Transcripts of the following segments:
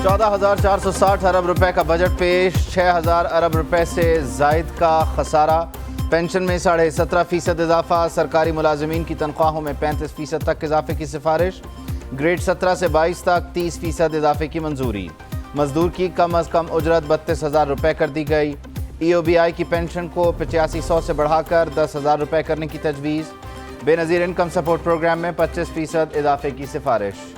14,460 अरब रुपए का बजट पेश, 6,000 अरब रुपए से जायद का खसारा। पेंशन में 17.5% इजाफा, सरकारी मुलाजमीन की तनख्वाहों में 35% तक इजाफे की सिफारिश। ग्रेड 17 से 22 तक 30% इजाफे की मंजूरी। मजदूर की कम अज कम उजरत 32,000 रुपए कर दी गई। EOBI की पेंशन को 8500 से बढ़ाकर 10,000 रुपए करने की तजवीज़। बेनज़ीर इनकम सपोर्ट प्रोग्राम में 25% इजाफे की सिफारिश।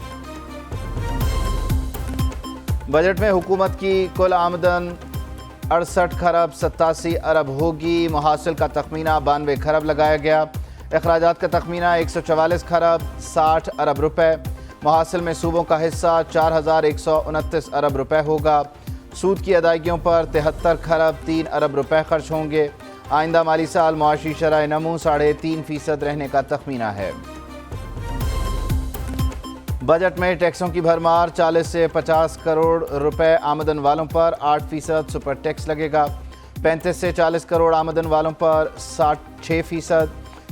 बजट में हुकूमत की कुल आमदन 68 खरब 87 अरब होगी। मुहासिल का तखमीना 92 खरब लगाया गया। अखराजात का तखमीना 144 खरब 60 अरब रुपए। मुहासिल में सूबों का हिस्सा 4,129 अरब रुपए होगा। सूद की अदायगियों पर 73 खरब 3 अरब रुपए खर्च होंगे। आइंदा माली साल मुआशी शरह नमू 3.5% रहने का तखमीना है। बजट में टैक्सों की भरमार, 40 से 50 करोड़ रुपए आमदन वालों पर 8% सुपर टैक्स लगेगा। 35 से 40 करोड़ आमदन वालों पर 6%,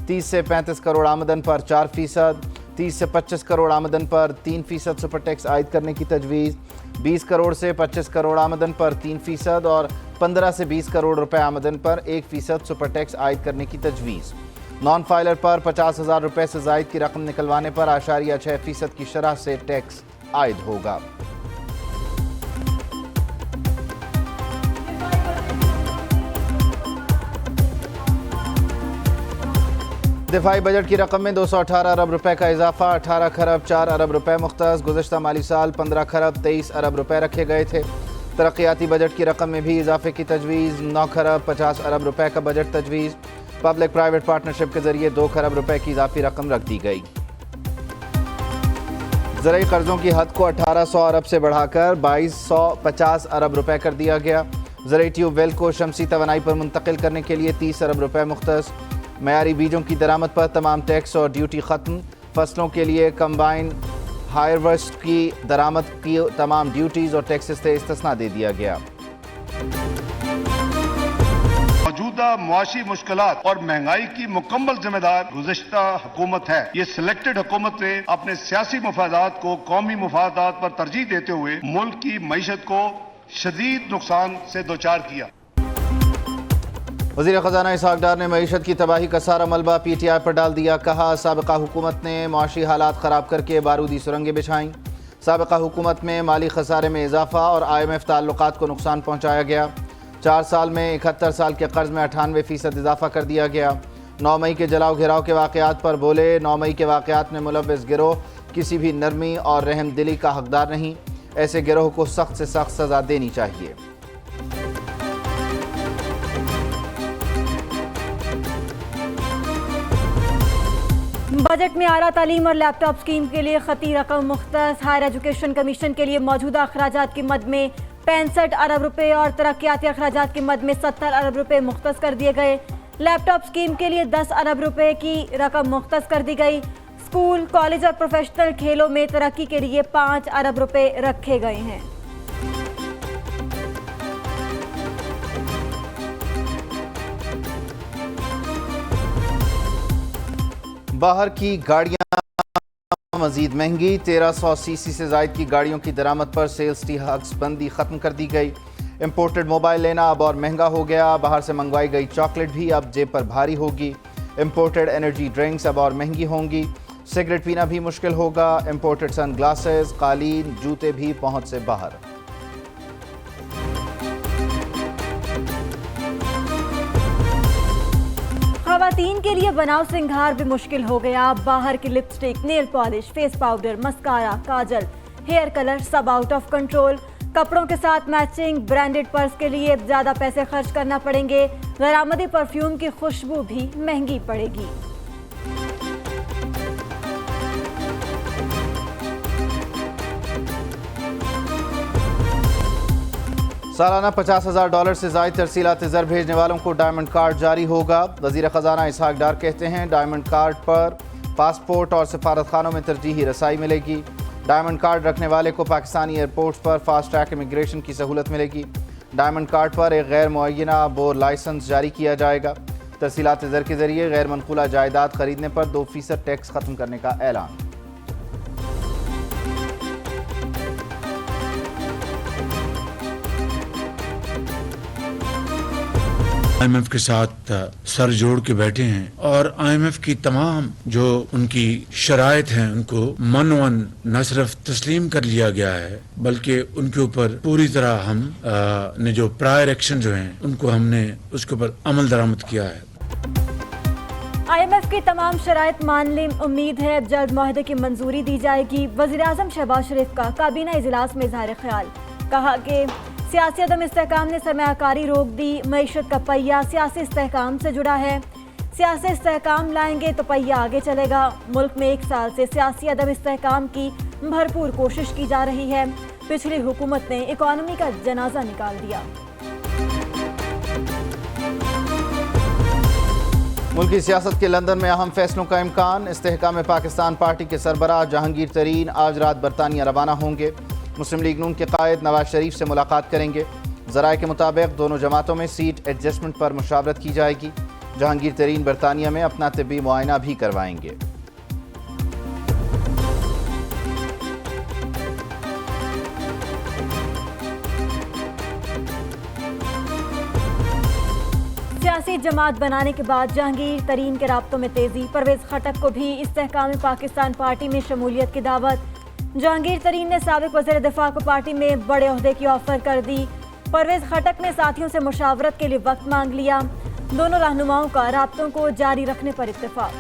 30 से 35 करोड़ आमदन पर 4%, 30 से 25 करोड़ आमदन पर 3% सुपर टैक्स आयद करने की तजवीज़। 20 करोड़ से 25 करोड़ आमदन पर 3% और 15 से 20 करोड़ रुपए आमदन पर 1% सुपर टैक्स आयद करने की तजवीज़। नॉन फाइलर पर 50,000 रुपए से जायद की रकम निकलवाने पर 8.6% की शरह से टैक्स आयद होगा। दिफाई बजट की रकम में 218 अरब रुपए का इजाफा, 18 खरब 4 अरब रुपए मुख्तस। गुज़श्ता माली साल 15 खरब 23 अरब रुपए रखे गए थे। तरक्याती बजट की रकम में भी इजाफे की तजवीज़, 9 खरब 50 अरब रुपए का बजट तजवीज़। पब्लिक प्राइवेट पार्टनरशिप के जरिए 2 खरब रुपए की इजाफी रकम रख दी गई। ज़रूरी कर्जों की हद को 1800 अरब से बढ़ाकर 2250 अरब रुपए कर दिया गया। ज़रूरी ट्यूबवेल को शमसी तवानाई पर मुंतकिल करने के लिए 30 अरब रुपए मुख्तस। मयारी बीजों की दरामद पर तमाम टैक्स और ड्यूटी ख़त्म। फसलों के लिए कंबाइन हार्वेस्ट की दरामद की तमाम ड्यूटीज़ और टैक्सेस से इस्तिस्ना दे दिया गया। मौजूदा मुआशी मुश्किलात और महंगाई की मुकम्मल जिम्मेदार गुज़श्ता हुकूमत है। ये सिलेक्टेड हुकूमत ने अपने सियासी मफादात को कौमी मफादात पर तरजीह देते हुए मुल्क की मईशत को शदीद नुकसान से दोचार किया। वज़ीर ख़ज़ाना इसहाक़ डार ने मईशत की तबाही का सारा मलबा PTI पर डाल दिया। कहा, साबिक़ा हुकूमत ने मुआशी हालात ख़राब करके बारूदी सुरंगें बिछाईं। साबिक़ा हुकूमत में माली खसारे में इजाफा और IMF ताल्लुकात को नुकसान पहुँचाया गया। 4 साल में 71 साल के कर्ज में 98% इजाफा कर दिया गया। 9 मई के जलाओ घिराव के वाक़यात पर बोले, 9 मई के वाक़यात में मुलव्विस गिरोह किसी भी नरमी और रहम दिली का हकदार नहीं। ऐसे गिरोह को सख्त से सख्त सज़ा देनी चाहिए। बजट में आला तालीम और लैपटॉप स्कीम के लिए खती रकम मुख्तस। हायर एजुकेशन कमीशन के लिए मौजूदा अखराजात की मद में 65 अरब रुपए और तरक्याती अखराजात की मद में 70 अरब रुपए मुख्तस कर दिए गए। लैपटॉप स्कीम के लिए 10 अरब रुपए की रकम मुख्तस कर दी गई। स्कूल, कॉलेज और प्रोफेशनल खेलों में तरक्की के लिए 5 अरब रुपए रखे गए हैं। बाहर की गाड़ियां मजीद महंगी, 1300 सीसी से जायद की गाड़ियों की दरामद पर सेल्स टैक्स बंदी खत्म कर दी गई। इंपोर्टेड मोबाइल लेना अब और महंगा हो गया। बाहर से मंगवाई गई चॉकलेट भी अब जेब पर भारी होगी। इंपोर्टेड एनर्जी ड्रिंक्स अब और महंगी होंगी। सिगरेट पीना भी मुश्किल होगा। इंपोर्टेड सन ग्लासेस, कालीन, जूते भी पहुंच से बाहर। ख़वातीन के लिए बनाव सिंगार भी मुश्किल हो गया। बाहर की lipstick, nail polish, face powder, mascara, kajal, hair colour सब आउट ऑफ कंट्रोल। कपड़ों के साथ मैचिंग ब्रांडेड पर्स के लिए ज़्यादा पैसे खर्च करना पड़ेंगे। गैरामदी परफ्यूम की खुशबू भी महंगी पड़ेगी। सालाना $50,000 से ज़ायद तरसीलात ज़र भेजने वालों को डायमंड कार्ड जारी होगा। वज़ीर ख़ज़ाना इसहाक़ डार कहते हैं, डायमंड कार्ड पर पासपोर्ट और सफारत खानों में तरजीही रसाई मिलेगी। डायमंड कार्ड रखने वाले को पाकिस्तानी एयरपोर्ट्स पर फास्ट ट्रैक इमिग्रेशन की सहूलत मिलेगी। डायमंड कार्ड पर एक गैर मुअय्यना बोर लाइसेंस जारी किया जाएगा। तरसीलात ज़र के जरिए गैर मनकूला जायदाद खरीदने पर 2% टैक्स खत्म करने का ऐलान। IMF के साथ सर जोड़ के बैठे हैं और IMF की तमाम जो उनकी शराइत हैं उनको मन न सिर्फ तस्लीम कर लिया गया है बल्कि उनके ऊपर पूरी तरह हम ने जो प्रायर एक्शन जो हैं उनको हमने उसके ऊपर अमल दरामद किया है। IMF की तमाम शराइत मान लें, उम्मीद है अब जल्द मुआहदे की मंजूरी दी जाएगी। वज़ीर-ए-आज़म शहबाज शरीफ का काबीना इजलास में इज़हार ख्याल, कहा कि सियासी अदम इस्तेहकाम ने सरमायाकारी रोक दी। मईशत का पहिया सियासी इस्तेहकाम से जुड़ा है, सियासी इस्तेहकाम लाएंगे तो पहिया आगे चलेगा। मुल्क में 1 साल से सियासी अदम इस्तेहकाम की भरपूर कोशिश की जा रही है। पिछली हुकूमत ने इकॉनमी का जनाजा निकाल दिया। मुल्की सियासत के लंदन में अहम फैसलों का इम्कान। इस्तेहकाम पाकिस्तान पार्टी के सरबराह जहांगीर तरीन आज रात बरतानिया रवाना होंगे। मुस्लिम लीग नून के कायद नवाज शरीफ से मुलाकात करेंगे। ज़राए के मुताबिक दोनों जमातों में सीट एडजस्टमेंट पर मुशावरत की जाएगी। जहांगीर तरीन बरतानिया में अपना तिब्बी मुआयना भी करवाएंगे। सियासी जमात बनाने के बाद जहांगीर तरीन के राब्तों में तेजी। परवेज खटक को भी इस्तेहकाम पाकिस्तान पार्टी में शमूलियत की दावत। जहांगीर तरीन ने साबिक वज़ीर दिफा को पार्टी में बड़े ओहदे की ऑफर कर दी। परवेज खटक ने साथियों से मुशावरत के लिए वक्त मांग लिया। दोनों रहनुमाओं का राब्तों को जारी रखने पर इत्तेफाक।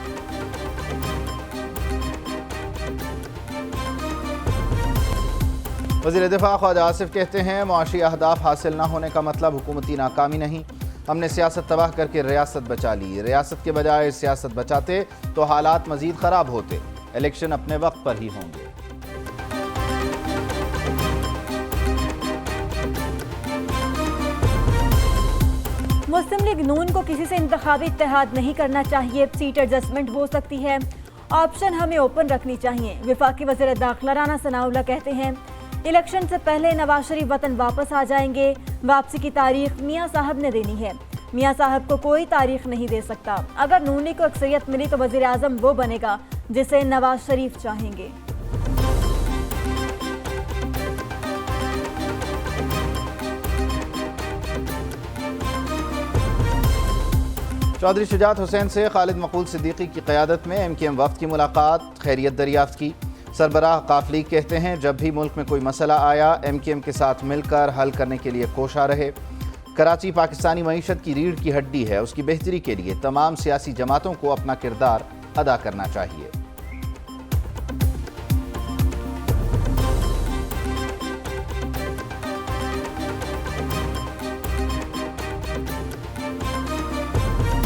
वज़ीर दिफा ख्वाजा आसिफ कहते हैं, मुआशी अहदाफ हासिल न होने का मतलब हुकूमती नाकामी नहीं। हमने सियासत तबाह करके रियासत बचा ली। रियासत के बजाय सियासत बचाते तो हालात मजीद ख़राब होते। इलेक्शन अपने वक्त पर ही होंगे। मुस्लिम लीग नून को किसी से इंतखाबी इत्तेहाद नहीं करना चाहिए। सीट एडजस्टमेंट हो सकती है, ऑप्शन हमें ओपन रखनी चाहिए। वफाकी वज़ीर दाखिला राना सनाउल्लाह कहते हैं, इलेक्शन से पहले नवाज शरीफ वतन वापस आ जाएंगे। वापसी की तारीख मियाँ साहब ने देनी है। मियाँ साहब को कोई तारीख नहीं दे सकता। अगर नूनी को अक्सरियत मिली तो वज़ीर आज़म वो बनेगा जिसे नवाज शरीफ चाहेंगे। चौधरी शुजात हुसैन से खालिद मकबूल सिद्दीकी की क़यादत में MKM वफ़द की मुलाकात, खैरियत दरियाफ्त की। सरबराह काफ लीग कहते हैं, जब भी मुल्क में कोई मसला आया MKM के साथ मिलकर हल करने के लिए कोशा रहे। कराची पाकिस्तानी मईशत की रीढ़ की हड्डी है, उसकी बेहतरी के लिए तमाम सियासी जमातों को अपना किरदार अदा करना चाहिए।